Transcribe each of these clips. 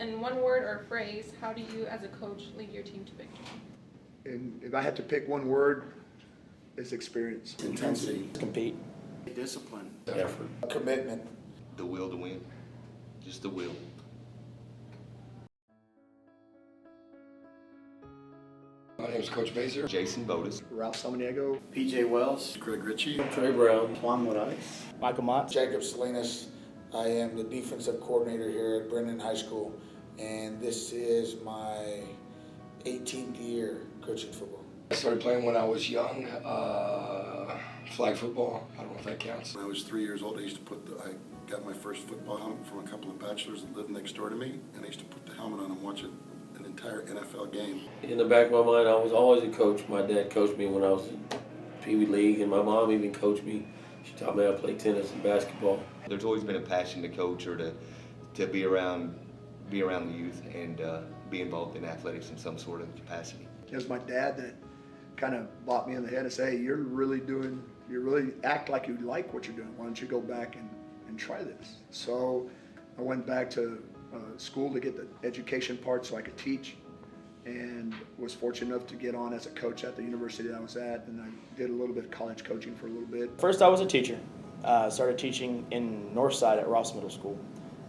In one word or phrase, how do you as a coach lead your team to victory? And if I had to pick one word, it's experience. Intensity. Compete. Discipline. Effort. Commitment. The will to win. Just the will. My name is Coach Basore. Jason Botos. Ralph Samaniego. PJ Wells. Greg Ritchey. Trey Brown. Juan Motz. Michael Motz. Jacob Salinas. I am the defensive coordinator here at Brennan High School, and this is my 18th year coaching football. I started playing when I was young, flag football. I don't know if that counts. When I was 3 years old, I got my first football helmet from a couple of bachelors that lived next door to me, and I used to put the helmet on and watch an entire NFL game. In the back of my mind, I was always a coach. My dad coached me when I was in Pee Wee League, and my mom even coached me. She taught me how to play tennis and basketball. There's always been a passion to coach or to be around the youth and be involved in athletics in some sort of capacity. It was my dad that kind of bopped me in the head and said, hey, you really act like you like what you're doing. Why don't you go back and try this? So I went back to school to get the education part so I could teach, and was fortunate enough to get on as a coach at the university that I was at, and I did a little bit of college coaching for a little bit. First, I was a teacher. Started teaching in Northside at Ross Middle School,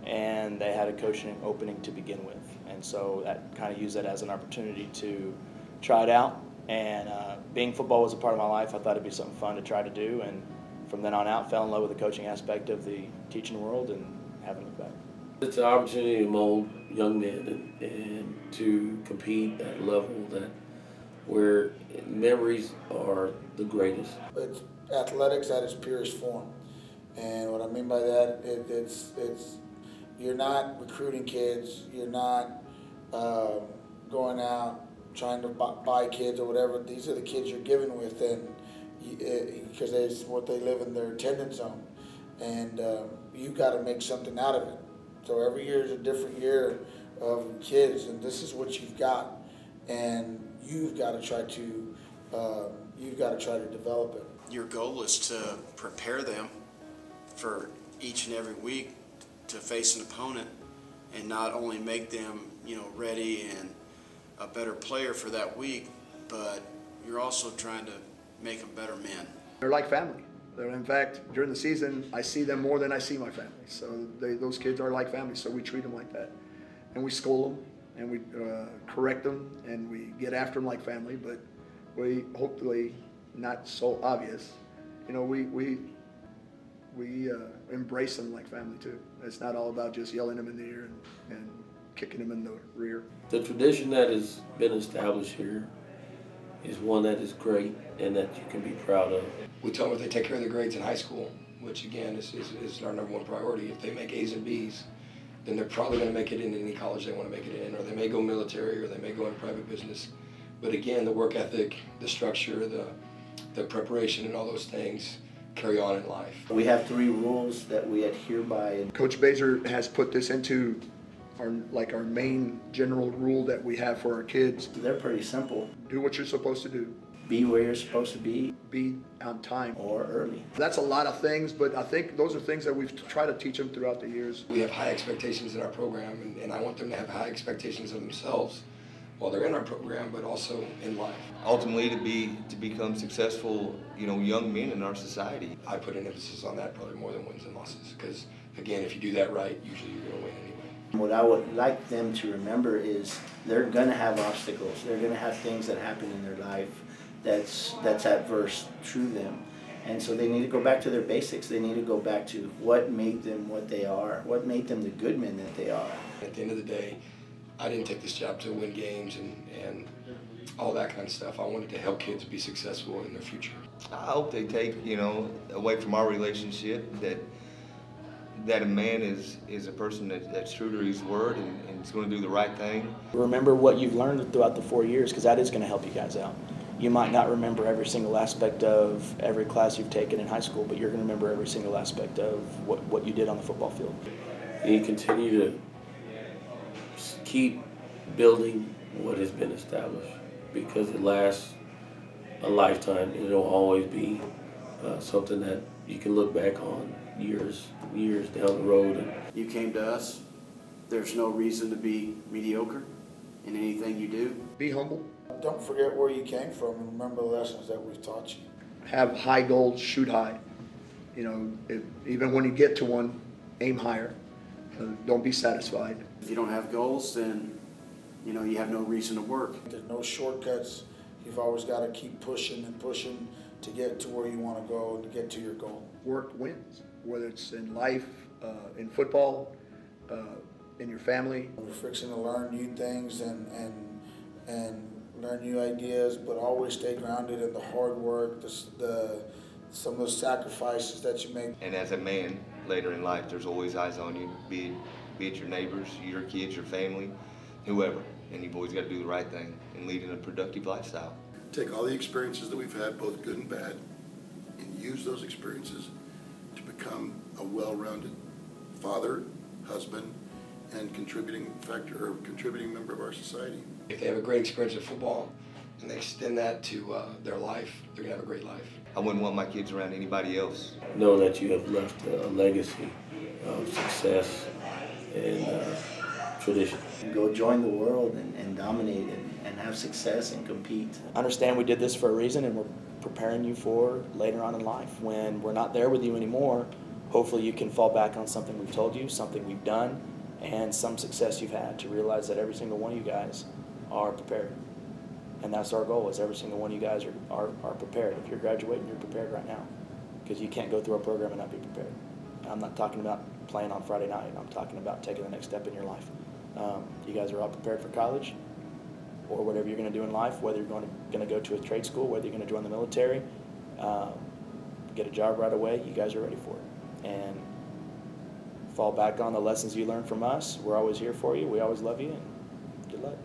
and they had a coaching opening to begin with, and so that kind of used that as an opportunity to try it out. And being football was a part of my life, I thought it'd be something fun to try to do, and from then on out, fell in love with the coaching aspect of the teaching world and haven't looked back. It's an opportunity to mold young men and to compete at a level where memories are the greatest. It's athletics at its purest form, and what I mean by that, it's you're not recruiting kids, you're not going out trying to buy kids or whatever. These are the kids you're giving with, and because it's what they live in their attendance zone, and you've got to make something out of it. So every year is a different year of kids, and this is what you've got, and you've got to try to develop it. Your goal is to prepare them for each and every week to face an opponent, and not only make them, ready and a better player for that week, but you're also trying to make them better men. They're like family. In fact, during the season, I see them more than I see my family. So those kids are like family, so we treat them like that. And we scold them, and we correct them, and we get after them like family, but we hopefully not so obvious. We embrace them like family too. It's not all about just yelling them in the ear and kicking them in the rear. The tradition that has been established here is one that is great and that you can be proud of. We tell them if they take care of their grades in high school, which again is our number one priority. If they make A's and B's, then they're probably going to make it in any college they want to make it in, or they may go military, or they may go into private business. But again, the work ethic, the structure, the preparation, and all those things carry on in life. We have 3 rules that we adhere by. Coach Basore has put this into our main general rule that we have for our kids. They're pretty simple. Do what you're supposed to do. Be where you're supposed to be. Be on time. Or early. That's a lot of things, but I think those are things that we've tried to teach them throughout the years. We have high expectations in our program, and I want them to have high expectations of themselves while they're in our program, but also in life. Ultimately, to become successful, young men in our society. I put an emphasis on that probably more than wins and losses, because again, if you do that right, usually you're going to win anyway. What I would like them to remember is they're going to have obstacles. They're going to have things that happen in their life that's adverse to them. And so they need to go back to their basics. They need to go back to what made them what they are, what made them the good men that they are. At the end of the day, I didn't take this job to win games and all that kind of stuff. I wanted to help kids be successful in their future. I hope they take, away from our relationship that a man is a person that's true to his word and is going to do the right thing. Remember what you've learned throughout the 4 years, because that is going to help you guys out. You might not remember every single aspect of every class you've taken in high school, but you're going to remember every single aspect of what you did on the football field. You continue to keep building what has been established, because it lasts a lifetime, and it'll always be something that you can look back on years down the road. You came to us there's no reason to be mediocre in anything you do. Be humble, Don't forget where you came from and remember the lessons that we've taught you. have high goals, shoot high. You know, even when you get to one, aim higher. Don't be satisfied. If you don't have goals, then, you know, you have no reason to work. There's no shortcuts. You've always got to keep pushing and pushing to get to where you want to go and to get to your goal. Work wins, whether it's in life, in football, in your family. We're fixing to learn new things and learn new ideas, but always stay grounded in the hard work, some of those sacrifices that you make. And as a man, later in life, there's always eyes on you, be it your neighbors, your kids, your family, whoever. And you've always got to do the right thing and lead in a productive lifestyle. Take all the experiences that we've had, both good and bad, and use those experiences to become a well-rounded father, husband, and contributing member of our society. If they have a great experience in football and they extend that to their life, they're gonna have a great life. I wouldn't want my kids around anybody else. Know that you have left a legacy of success and tradition. Go join the world and dominate and have success and compete. Understand we did this for a reason, and we're preparing you for later on in life. When we're not there with you anymore, hopefully you can fall back on something we've told you, something we've done, and some success you've had to realize that every single one of you guys are prepared. And that's our goal, is every single one of you guys are prepared. If you're graduating, you're prepared right now, because you can't go through our program and not be prepared. I'm not talking about playing on Friday night. I'm talking about taking the next step in your life. You guys are all prepared for college or whatever you're going to do in life, whether you're going to go to a trade school, whether you're going to join the military, get a job right away. You guys are ready for it. And fall back on the lessons you learned from us. We're always here for you. We always love you, and good luck.